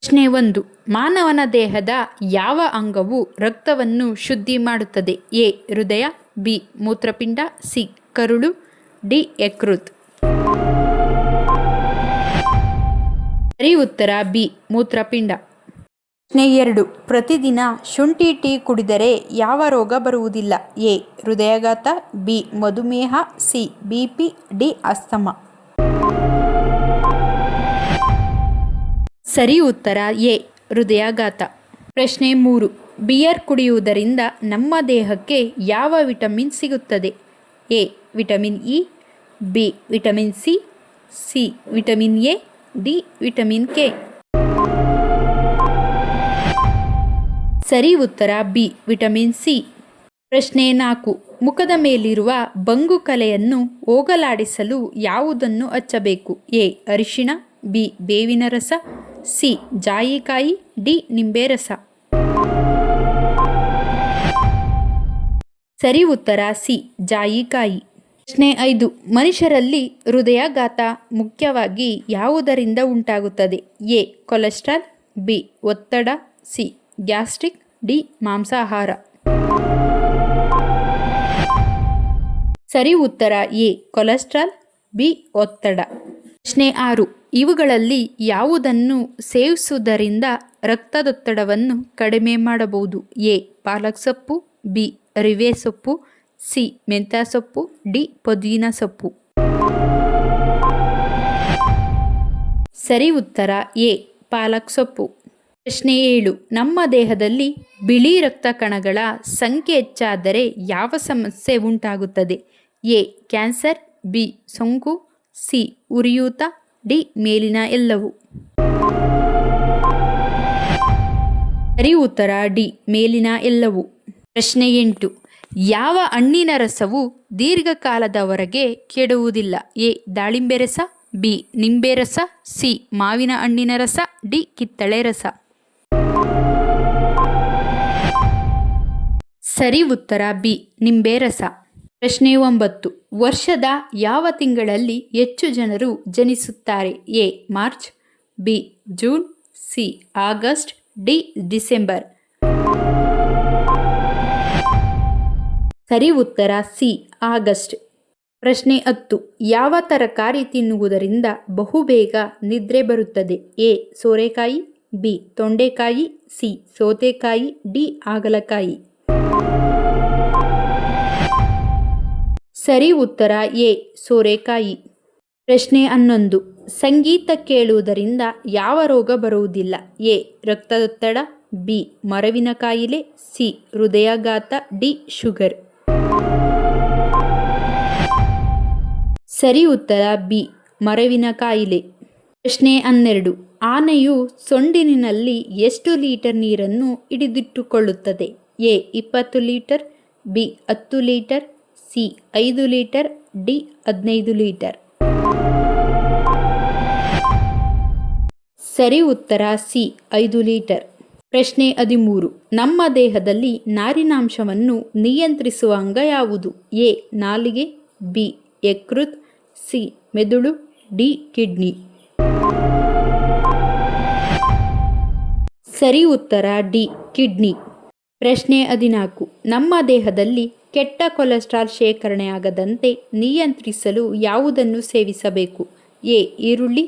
ಪ್ರಶ್ನೆ 1. ಮಾನವನ ದೇಹದ ಯಾವ ಅಂಗವು ರಕ್ತವನ್ನು ಶುದ್ಧಿ ಮಾಡುತ್ತದೆ? ಎ. ಹೃದಯ, ಬಿ. ಮೂತ್ರಪಿಂಡ, ಸಿ. ಕರುಳು, ಡಿ. ಯಕೃತ್. ಸರಿ ಉತ್ತರ ಬಿ. ಮೂತ್ರಪಿಂಡ. ಪ್ರಶ್ನೆ 2. ಪ್ರತಿದಿನ ಶುಂಠಿ ಟೀ ಕುಡಿದರೆ ಯಾವ ರೋಗ ಬರುವುದಿಲ್ಲ? ಎ. ಹೃದಯಾಘಾತ, ಬಿ. ಮಧುಮೇಹ, ಸಿ. BP, D. ಅಸ್ತಮ. ಸರಿ ಉತ್ತರ ಎ. ಹೃದಯಾಘಾತ. ಪ್ರಶ್ನೆ 3. ಬಿಯರ್ ಕುಡಿಯುವುದರಿಂದ ನಮ್ಮ ದೇಹಕ್ಕೆ ಯಾವ ವಿಟಮಿನ್ ಸಿಗುತ್ತದೆ? A. Vitamin E, B. Vitamin C, C. Vitamin A, D. Vitamin K. ಸರಿ ಉತ್ತರ ಬಿ. Vitamin C. ಪ್ರಶ್ನೆ 4. ಮುಖದ ಮೇಲಿರುವ ಬಂಗು ಕಲೆಯನ್ನು ಹೋಗಲಾಡಿಸಲು ಯಾವುದನ್ನು ಹಚ್ಚಬೇಕು? ಎ. ಅರಿಶಿಣ, ಬಿ. ಬೇವಿನ ರಸ, ಸಿ. ಜಾಯಿಕಾಯಿ, ಡಿ. ನಿಂಬೆ ರಸ. ಸರಿ ಉತ್ತರ ಸಿ. ಜಾಯಿಕಾಯಿ. ಪ್ರಶ್ನೆ 5. ಮನುಷ್ಯರಲ್ಲಿ ಹೃದಯಾಘಾತ ಮುಖ್ಯವಾಗಿ ಯಾವುದರಿಂದ ಉಂಟಾಗುತ್ತದೆ? ಎ. Cholesterol, B. ಒತ್ತಡ, ಸಿ. Gastric, D. ಮಾಂಸಾಹಾರ. ಸರಿ ಉತ್ತರ ಎ. Cholesterol, B. ಒತ್ತಡ. ಪ್ರಶ್ನೆ 6. ಇವುಗಳಲ್ಲಿ ಯಾವುದನ್ನು ಸೇವಿಸುವುದರಿಂದ ರಕ್ತದೊತ್ತಡವನ್ನು ಕಡಿಮೆ ಮಾಡಬಹುದು? ಎ. ಪಾಲಕ್ ಸೊಪ್ಪು, ಬಿ. ಅರಿವೆ ಸೊಪ್ಪು, ಸಿ. ಮೆಂತ್ಯ ಸೊಪ್ಪು, ಡಿ. ಪುದೀನ ಸೊಪ್ಪು. ಸರಿ ಉತ್ತರ ಎ. ಪಾಲಕ್ ಸೊಪ್ಪು. ಪ್ರಶ್ನೆ 7. ನಮ್ಮ ದೇಹದಲ್ಲಿ ಬಿಳಿ ರಕ್ತ ಕಣಗಳ ಸಂಖ್ಯೆ ಹೆಚ್ಚಾದರೆ ಯಾವ ಸಮಸ್ಯೆ ಉಂಟಾಗುತ್ತದೆ? ಎ. Cancer, B. ಸೋಂಕು, ಸಿ. ಉರಿಯೂತ, ಡಿ. ಮೇಲಿನ ಎಲ್ಲವೂ. ಸರಿ ಉತ್ತರ ಡಿ. ಮೇಲಿನ ಎಲ್ಲವೂ. ಪ್ರಶ್ನೆ 8. ಯಾವ ಹಣ್ಣಿನ ರಸವು ದೀರ್ಘಕಾಲದವರೆಗೆ ಕೆಡುವುದಿಲ್ಲ? ಎ. ದಾಳಿಂಬೆ ರಸ, ಬಿ. ನಿಂಬೆ ರಸ, ಸಿ. ಮಾವಿನ ಹಣ್ಣಿನ ರಸ, ಡಿ. ಕಿತ್ತಳೆ ರಸ. ಸರಿ ಉತ್ತರ ಬಿ. ನಿಂಬೆ ರಸ. ಪ್ರಶ್ನೆ 9. ವರ್ಷದ ಯಾವ ತಿಂಗಳಲ್ಲಿ ಹೆಚ್ಚು ಜನರು ಜನಿಸುತ್ತಾರೆ? A. March, B. June, C. August, D. December. ಸರಿ ಉತ್ತರ ಸಿ. ಆಗಸ್ಟ್. ಪ್ರಶ್ನೆ 10. ಯಾವ ತರಕಾರಿ ತಿನ್ನುವುದರಿಂದ ಬಹುಬೇಗ ನಿದ್ರೆ ಬರುತ್ತದೆ? ಎ. ಸೋರೆಕಾಯಿ, ಬಿ. ತೊಂಡೆಕಾಯಿ, ಸಿ. ಸೌತೆಕಾಯಿ, ಡಿ. ಹಾಗಲಕಾಯಿ. ಸರಿ ಉತ್ತರ ಎ. ಸೋರೆಕಾಯಿ. ಪ್ರಶ್ನೆ 11. ಸಂಗೀತ ಕೇಳುವುದರಿಂದ ಯಾವ ರೋಗ ಬರುವುದಿಲ್ಲ? ಎ. ರಕ್ತದೊತ್ತಡ, ಬಿ. ಮರವಿನ ಕಾಯಿಲೆ, ಸಿ. ಹೃದಯಾಘಾತ, ಡಿ. ಶುಗರ್. ಸರಿ ಉತ್ತರ ಬಿ. ಮರವಿನ ಕಾಯಿಲೆ. ಪ್ರಶ್ನೆ 12. ಆನೆಯು ಸೊಂಡಿಲಿನಲ್ಲಿ ಎಷ್ಟು ಲೀಟರ್ ನೀರನ್ನು ಹಿಡಿದಿಟ್ಟುಕೊಳ್ಳುತ್ತದೆ? A. 20 litre, B. 10 litre, C. 5 litre, D. 15 litre. ಸರಿ ಉತ್ತರ ಸಿ. 5 ಲೀಟರ್. ಪ್ರಶ್ನೆ 13. ನಮ್ಮ ದೇಹದಲ್ಲಿ ನಾರಿನಾಂಶವನ್ನು ನಿಯಂತ್ರಿಸುವ ಅಂಗ ಯಾವುದು? ಎ. ನಾಲಿಗೆ, ಬಿ. ಯಕೃತ್, ಸಿ. ಮೆದುಳು, ಡಿ. ಕಿಡ್ನಿ. ಸರಿ ಉತ್ತರ ಡಿ. ಕಿಡ್ನಿ. ಪ್ರಶ್ನೆ 14. ನಮ್ಮ ದೇಹದಲ್ಲಿ ಕೆಟ್ಟ ಕೊಲೆಸ್ಟ್ರಾಲ್ ಶೇಖರಣೆಯಾಗದಂತೆ ನಿಯಂತ್ರಿಸಲು ಯಾವುದನ್ನು ಸೇವಿಸಬೇಕು? ಎ. ಈರುಳ್ಳಿ,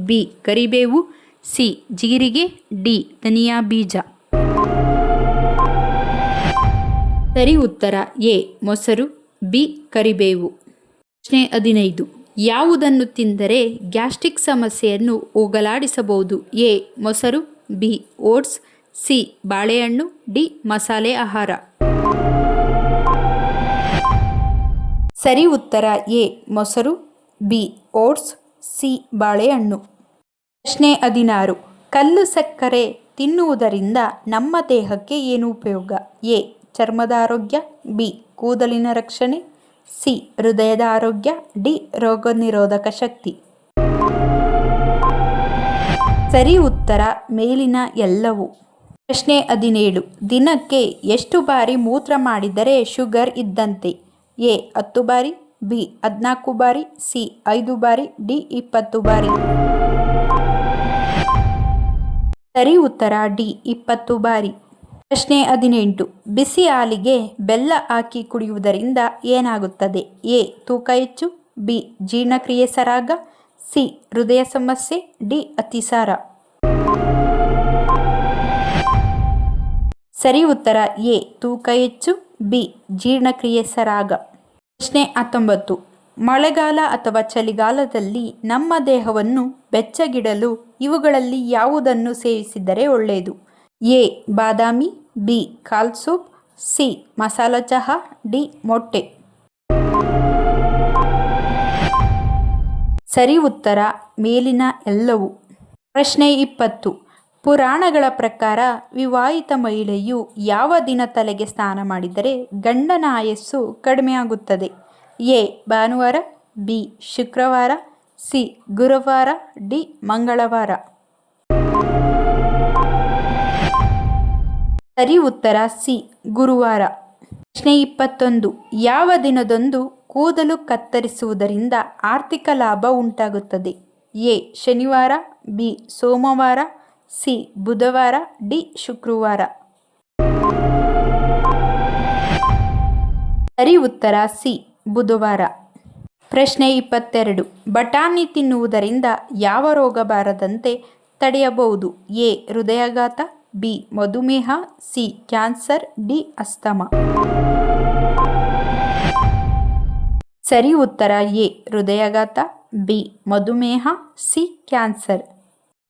ಬಿ. ಕರಿಬೇವು, ಸಿ. ಜೀರಿಗೆ, ಡಿ. ಧನಿಯಾ ಬೀಜ. ಸರಿ ಉತ್ತರ ಎ. ಮೊಸರು, ಬಿ. ಕರಿಬೇವು. ಪ್ರಶ್ನೆ 15. ಯಾವುದನ್ನು ತಿಂದರೆ ಗ್ಯಾಸ್ಟ್ರಿಕ್ ಸಮಸ್ಯೆಯನ್ನು ಹೋಗಲಾಡಿಸಬಹುದು? ಎ. ಮೊಸರು, ಬಿ. Oats, C. ಬಾಳೆಹಣ್ಣು, ಡಿ. ಮಸಾಲೆ ಆಹಾರ. ಸರಿ ಉತ್ತರ ಎ. ಮೊಸರು, ಬಿ. Oats, C. ಬಾಳೆಹಣ್ಣು. ಪ್ರಶ್ನೆ 16. ಕಲ್ಲು ಸಕ್ಕರೆ ತಿನ್ನುವುದರಿಂದ ನಮ್ಮ ದೇಹಕ್ಕೆ ಏನು ಉಪಯೋಗ? ಎ. ಚರ್ಮದ ಆರೋಗ್ಯ, ಬಿ. ಕೂದಲಿನ ರಕ್ಷಣೆ, ಸಿ. ಹೃದಯದ ಆರೋಗ್ಯ, ಡಿ. ರೋಗ ನಿರೋಧಕ ಶಕ್ತಿ. ಸರಿ ಉತ್ತರ ಮೇಲಿನ ಎಲ್ಲವೂ. ಪ್ರಶ್ನೆ 17. ದಿನಕ್ಕೆ ಎಷ್ಟು ಬಾರಿ ಮೂತ್ರ ಮಾಡಿದರೆ ಶುಗರ್ ಇದ್ದಂತೆ? ಎ. 10 ಬಾರಿ, ಬಿ. 14 ಬಾರಿ, ಸಿ. 5 ಬಾರಿ, ಡಿ. 20 ಬಾರಿ. ಸರಿ ಉತ್ತರ ಡಿ 20 ಬಾರಿ. ಪ್ರಶ್ನೆ 18. ಬಿಸಿ ಹಾಲಿಗೆ ಬೆಲ್ಲ ಹಾಕಿ ಕುಡಿಯುವುದರಿಂದ ಏನಾಗುತ್ತದೆ? ಎ. ತೂಕ ಹೆಚ್ಚು, ಬಿ. ಜೀರ್ಣಕ್ರಿಯೆ ಸರಾಗ, ಸಿ. ಹೃದಯ ಸಮಸ್ಯೆ, ಡಿ. ಅತಿಸಾರ. ಸರಿ ಉತ್ತರ ಎ. ತೂಕ ಹೆಚ್ಚು, ಬಿ. ಜೀರ್ಣಕ್ರಿಯೆ ಸರಾಗ. ಪ್ರಶ್ನೆ 19. ಮಳೆಗಾಲ ಅಥವಾ ಚಳಿಗಾಲದಲ್ಲಿ ನಮ್ಮ ದೇಹವನ್ನು ಬೆಚ್ಚಗಿಡಲು ಇವುಗಳಲ್ಲಿ ಯಾವುದನ್ನು ಸೇವಿಸಿದರೆ ಒಳ್ಳೆಯದು? A. Badami, B. Call soup, C. Masala ಚಹಾ, ಡಿ. ಮೊಟ್ಟೆ. ಸರಿ ಉತ್ತರ ಮೇಲಿನ ಎಲ್ಲವೂ. ಪ್ರಶ್ನೆ 20. ಪುರಾಣಗಳ ಪ್ರಕಾರ ವಿವಾಹಿತ ಮಹಿಳೆಯು ಯಾವ ದಿನ ತಲೆಗೆ ಸ್ನಾನ ಮಾಡಿದರೆ ಗಂಡನ ಆಯಸ್ಸು ಕಡಿಮೆಯಾಗುತ್ತದೆ? ಎ. ಭಾನುವಾರ, ಬಿ. ಶುಕ್ರವಾರ, ಸಿ. ಗುರುವಾರ, ಡಿ. ಮಂಗಳವಾರ. ಸರಿ ಉತ್ತರ ಸಿ. ಗುರುವಾರ. ಪ್ರಶ್ನೆ 21. ಯಾವ ದಿನದಂದು ಕೂದಲು ಕತ್ತರಿಸುವುದರಿಂದ ಆರ್ಥಿಕ ಲಾಭ ಉಂಟಾಗುತ್ತದೆ? ಎ. ಶನಿವಾರ, ಬಿ. ಸೋಮವಾರ, ಸಿ. ಬುಧವಾರ, ಡಿ. ಶುಕ್ರವಾರ. ಸರಿ ಉತ್ತರ ಸಿ. ಬುಧವಾರ. ಪ್ರಶ್ನೆ 22. ಬಟಾಣಿ ತಿನ್ನುವುದರಿಂದ ಯಾವ ರೋಗ ಬಾರದಂತೆ ತಡೆಯಬಹುದು? ಎ. ಹೃದಯಾಘಾತ, ಬಿ. ಮಧುಮೇಹ, ಸಿ. Cancer, D. ಅಸ್ತಮ. ಸರಿ ಉತ್ತರ ಎ. ಹೃದಯಾಘಾತ, ಬಿ. ಮಧುಮೇಹ, ಸಿ. ಕ್ಯಾನ್ಸರ್.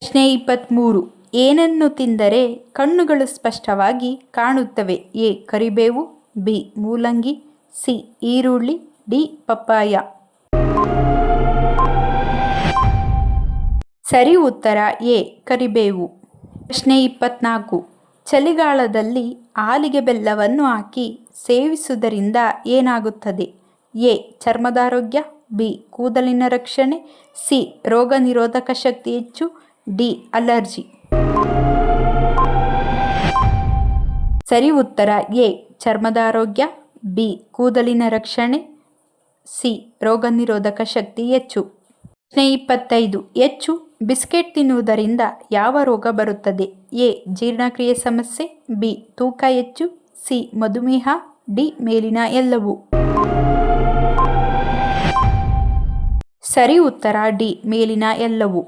ಪ್ರಶ್ನೆ 23. ಏನನ್ನು ತಿಂದರೆ ಕಣ್ಣುಗಳು ಸ್ಪಷ್ಟವಾಗಿ ಕಾಣುತ್ತವೆ? ಎ. ಕರಿಬೇವು, ಬಿ. ಮೂಲಂಗಿ, ಸಿ. ಈರುಳ್ಳಿ, ಡಿ. ಪಪ್ಪಾಯ. ಸರಿ ಉತ್ತರ ಎ. ಕರಿಬೇವು. ಪ್ರಶ್ನೆ 24. ಚಳಿಗಾಲದಲ್ಲಿ ಹಾಲಿಗೆ ಬೆಲ್ಲವನ್ನು ಹಾಕಿ ಸೇವಿಸುವುದರಿಂದ ಏನಾಗುತ್ತದೆ? ಎ. ಚರ್ಮದಾರೋಗ್ಯ, ಬಿ. ಕೂದಲಿನ ರಕ್ಷಣೆ, ಸಿ. ರೋಗ ನಿರೋಧಕ ಶಕ್ತಿ ಹೆಚ್ಚು, ಡಿ. ಅಲರ್ಜಿ. ಸರಿ ಉತ್ತರ ಎ. ಚರ್ಮದಾರೋಗ್ಯ, ಬಿ. ಕೂದಲಿನ ರಕ್ಷಣೆ, ಸಿ. ರೋಗ ನಿರೋಧಕ ಶಕ್ತಿ ಹೆಚ್ಚು. ಪ್ರಶ್ನೆ 25. ಹೆಚ್ಚು ಬಿಸ್ಕೆಟ್ ತಿನ್ನುವುದರಿಂದ ಯಾವ ರೋಗ ಬರುತ್ತದೆ? ಎ. ಜೀರ್ಣಕ್ರಿಯೆ ಸಮಸ್ಯೆ, ಬಿ. ತೂಕ ಹೆಚ್ಚು, ಸಿ. ಮಧುಮೇಹ, ಡಿ. ಮೇಲಿನ ಎಲ್ಲವೂ. ಸರಿ ಉತ್ತರ ಡಿ. ಮೇಲಿನ ಎಲ್ಲವೂ.